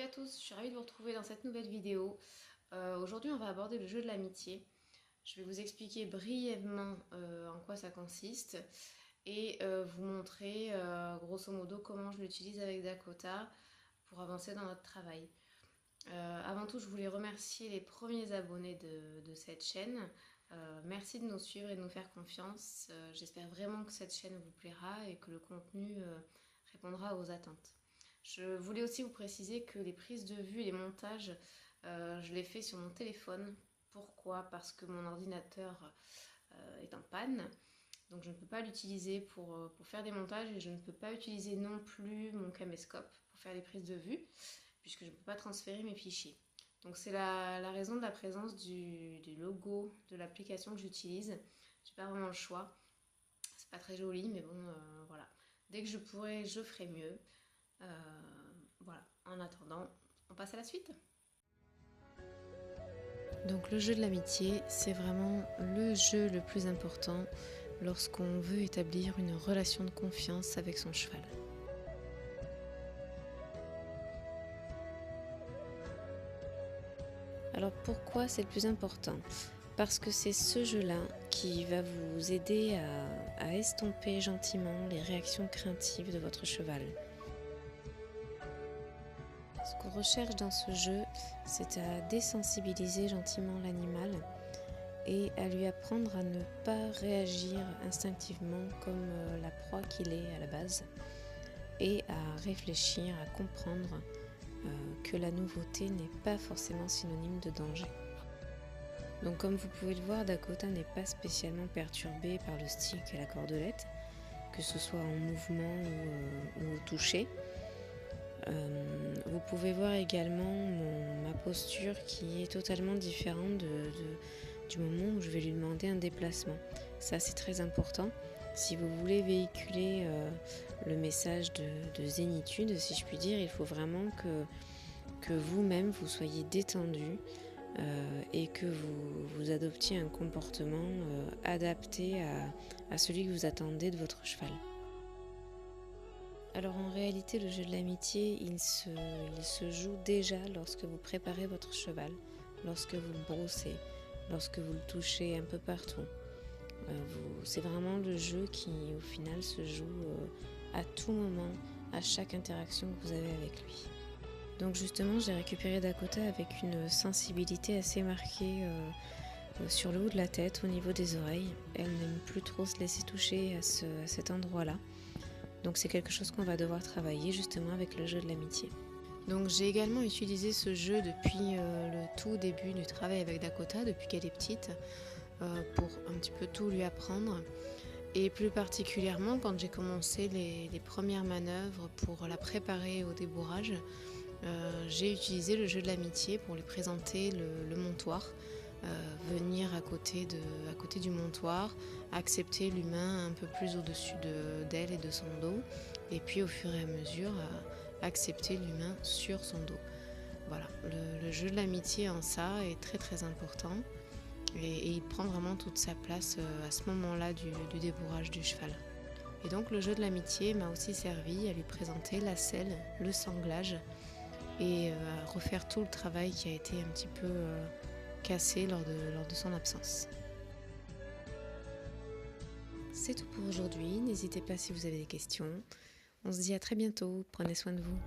à tous, je suis ravie de vous retrouver dans cette nouvelle vidéo. Aujourd'hui on va aborder le jeu de l'amitié. Je vais vous expliquer brièvement en quoi ça consiste et vous montrer grosso modo comment je l'utilise avec Dakota pour avancer dans notre travail. Avant tout, je voulais remercier les premiers abonnés de cette chaîne. Merci de nous suivre et de nous faire confiance. J'espère vraiment que cette chaîne vous plaira et que le contenu répondra aux attentes. Je voulais aussi vous préciser que les prises de vue et les montages, je les fais sur mon téléphone. Pourquoi? Parce que mon ordinateur est en panne. Donc je ne peux pas l'utiliser pour faire des montages et je ne peux pas utiliser non plus mon caméscope pour faire des prises de vue puisque je ne peux pas transférer mes fichiers. Donc c'est la raison de la présence du logo de l'application que j'utilise. J'ai pas vraiment le choix. C'est pas très joli mais bon voilà. Dès que je pourrai, je ferai mieux. Voilà, en attendant, on passe à la suite. Donc le jeu de l'amitié, c'est vraiment le jeu le plus important lorsqu'on veut établir une relation de confiance avec son cheval. Alors pourquoi c'est le plus important? Parce que c'est ce jeu-là qui va vous aider à estomper gentiment les réactions craintives de votre cheval. Ce qu'on recherche dans ce jeu, c'est à désensibiliser gentiment l'animal et à lui apprendre à ne pas réagir instinctivement comme la proie qu'il est à la base et à réfléchir, à comprendre que la nouveauté n'est pas forcément synonyme de danger. Donc comme vous pouvez le voir, Dakota n'est pas spécialement perturbé par le stick et la cordelette, que ce soit en mouvement ou au toucher. Vous pouvez voir également ma posture qui est totalement différente du moment où je vais lui demander un déplacement. Ça c'est très important. Si vous voulez véhiculer le message de zénitude, si je puis dire, il faut vraiment que vous-même vous soyez détendu et que vous adoptiez un comportement adapté à celui que vous attendez de votre cheval. Alors en réalité, le jeu de l'amitié, il se joue déjà lorsque vous préparez votre cheval, lorsque vous le brossez, lorsque vous le touchez un peu partout. C'est vraiment le jeu qui, au final, se joue à tout moment, à chaque interaction que vous avez avec lui. Donc justement, j'ai récupéré Dakota avec une sensibilité assez marquée sur le haut de la tête, au niveau des oreilles. Elle n'aime plus trop se laisser toucher à cet endroit-là. Donc c'est quelque chose qu'on va devoir travailler justement avec le jeu de l'amitié. Donc j'ai également utilisé ce jeu depuis le tout début du travail avec Dakota, depuis qu'elle est petite, pour un petit peu tout lui apprendre. Et plus particulièrement quand j'ai commencé les premières manœuvres pour la préparer au débourrage, j'ai utilisé le jeu de l'amitié pour lui présenter le montoir. Venir à côté du montoir, accepter l'humain un peu plus au-dessus d'elle et de son dos, et puis au fur et à mesure accepter l'humain sur son dos. Voilà, le jeu de l'amitié en ça est très très important et il prend vraiment toute sa place à ce moment-là du débourrage du cheval. Et donc le jeu de l'amitié m'a aussi servi à lui présenter la selle, le sanglage et à refaire tout le travail qui a été un petit peu cassé lors de son absence. C'est tout pour aujourd'hui, n'hésitez pas si vous avez des questions. On se dit à très bientôt, prenez soin de vous.